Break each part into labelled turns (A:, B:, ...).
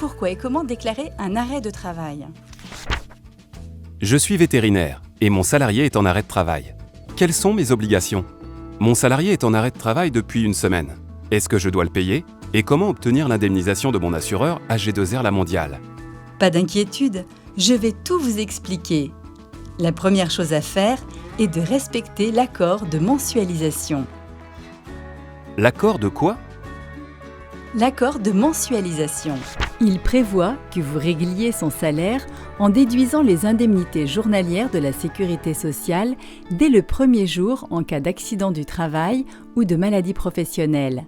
A: pourquoi et comment déclarer un arrêt de travail.
B: Je suis vétérinaire et mon salarié est en arrêt de travail. Quelles sont mes obligations ? Mon salarié est en arrêt de travail depuis une semaine. Est-ce que je dois le payer ? Et comment obtenir l'indemnisation de mon assureur AG2R La Mondiale ?
A: Pas d'inquiétude, je vais tout vous expliquer. La première chose à faire est de respecter l'accord de mensualisation.
B: L'accord de quoi ?
A: L'accord de mensualisation.
C: Il prévoit que vous régliez son salaire en déduisant les indemnités journalières de la sécurité sociale dès le premier jour en cas d'accident du travail ou de maladie professionnelle,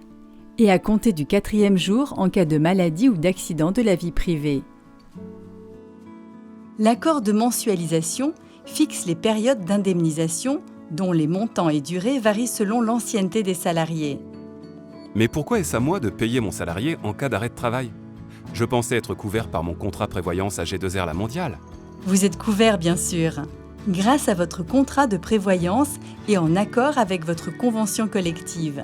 C: et à compter du 4e jour en cas de maladie ou d'accident de la vie privée.
A: L'accord de mensualisation fixe les périodes d'indemnisation dont les montants et durées varient selon l'ancienneté des salariés.
B: Mais pourquoi est-ce à moi de payer mon salarié en cas d'arrêt de travail ? Je pensais être couvert par mon contrat prévoyance AG2R La Mondiale.
A: Vous êtes couvert, bien sûr, grâce à votre contrat de prévoyance et en accord avec votre convention collective.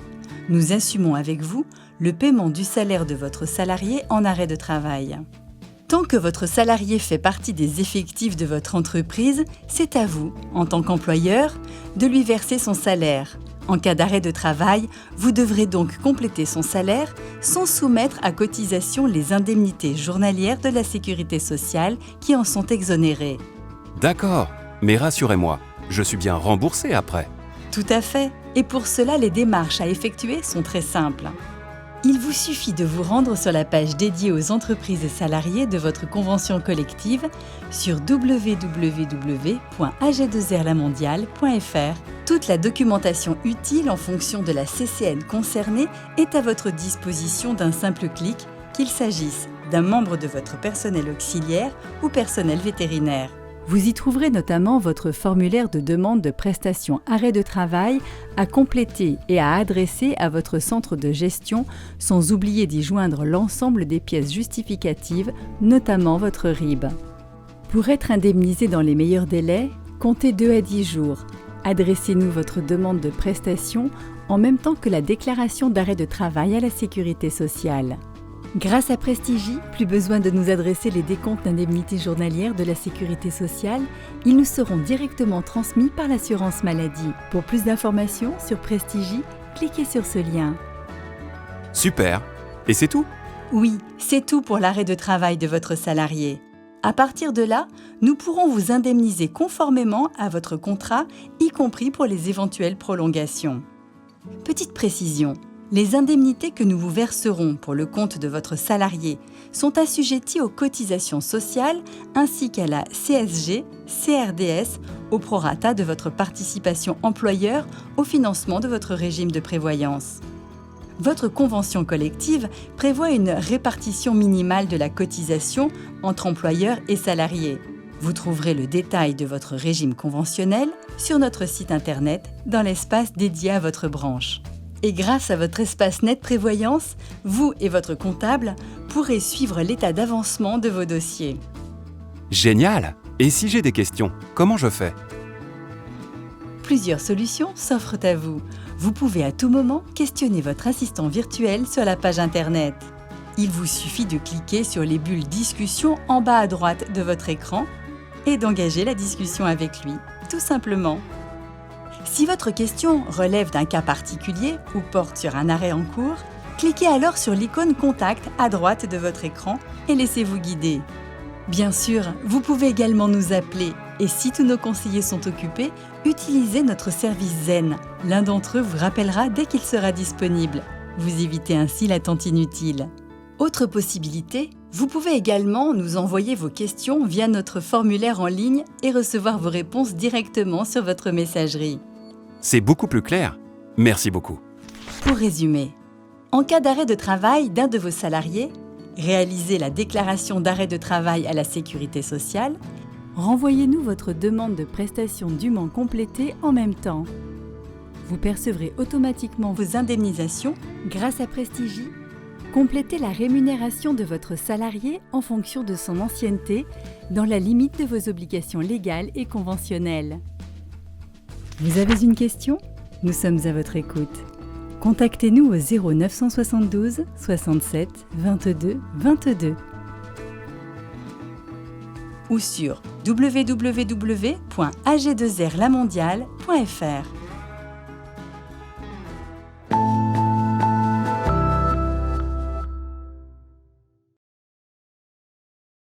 A: Nous assumons avec vous le paiement du salaire de votre salarié en arrêt de travail. Tant que votre salarié fait partie des effectifs de votre entreprise, c'est à vous, en tant qu'employeur, de lui verser son salaire. En cas d'arrêt de travail, vous devrez donc compléter son salaire sans soumettre à cotisation les indemnités journalières de la sécurité sociale qui en sont exonérées.
B: D'accord, mais rassurez-moi, je suis bien remboursé après.
A: Tout à fait. Et pour cela, les démarches à effectuer sont très simples. Il vous suffit de vous rendre sur la page dédiée aux entreprises et salariés de votre convention collective sur www.ag2rlamondiale.fr. Toute la documentation utile en fonction de la CCN concernée est à votre disposition d'un simple clic, qu'il s'agisse d'un membre de votre personnel auxiliaire ou personnel vétérinaire.
C: Vous y trouverez notamment votre formulaire de demande de prestation arrêt de travail à compléter et à adresser à votre centre de gestion, sans oublier d'y joindre l'ensemble des pièces justificatives, notamment votre RIB. Pour être indemnisé dans les meilleurs délais, comptez 2 à 10 jours. Adressez-nous votre demande de prestation en même temps que la déclaration d'arrêt de travail à la sécurité sociale. Grâce à Prestigie, plus besoin de nous adresser les décomptes d'indemnités journalières de la sécurité sociale, ils nous seront directement transmis par l'assurance maladie. Pour plus d'informations sur Prestigie, cliquez sur ce lien.
B: Super. Et c'est tout ?
A: Oui, c'est tout pour l'arrêt de travail de votre salarié. À partir de là, nous pourrons vous indemniser conformément à votre contrat, y compris pour les éventuelles prolongations. Petite précision. Les indemnités que nous vous verserons pour le compte de votre salarié sont assujetties aux cotisations sociales ainsi qu'à la CSG, CRDS, au prorata de votre participation employeur au financement de votre régime de prévoyance. Votre convention collective prévoit une répartition minimale de la cotisation entre employeurs et salariés. Vous trouverez le détail de votre régime conventionnel sur notre site internet dans l'espace dédié à votre branche. Et grâce à votre espace net prévoyance, vous et votre comptable pourrez suivre l'état d'avancement de vos dossiers.
B: Génial ! Et si j'ai des questions, comment je fais ?
A: Plusieurs solutions s'offrent à vous. Vous pouvez à tout moment questionner votre assistant virtuel sur la page internet. Il vous suffit de cliquer sur les bulles discussion en bas à droite de votre écran et d'engager la discussion avec lui, tout simplement. Si votre question relève d'un cas particulier ou porte sur un arrêt en cours, cliquez alors sur l'icône Contact à droite de votre écran et laissez-vous guider. Bien sûr, vous pouvez également nous appeler et si tous nos conseillers sont occupés, utilisez notre service Zen. L'un d'entre eux vous rappellera dès qu'il sera disponible. Vous évitez ainsi l'attente inutile. Autre possibilité, vous pouvez également nous envoyer vos questions via notre formulaire en ligne et recevoir vos réponses directement sur votre messagerie.
B: C'est beaucoup plus clair. Merci beaucoup.
A: Pour résumer, en cas d'arrêt de travail d'un de vos salariés, réalisez la déclaration d'arrêt de travail à la sécurité sociale.
C: Renvoyez-nous votre demande de prestation dûment complétée en même temps. Vous percevrez automatiquement
A: Vos indemnisations
C: grâce à Prestigie. Complétez la rémunération de votre salarié en fonction de son ancienneté, dans la limite de vos obligations légales et conventionnelles. Vous avez une question ? Nous sommes à votre écoute. Contactez-nous au 0972 67 22 22.
A: ou sur www.ag2rlamondiale.fr.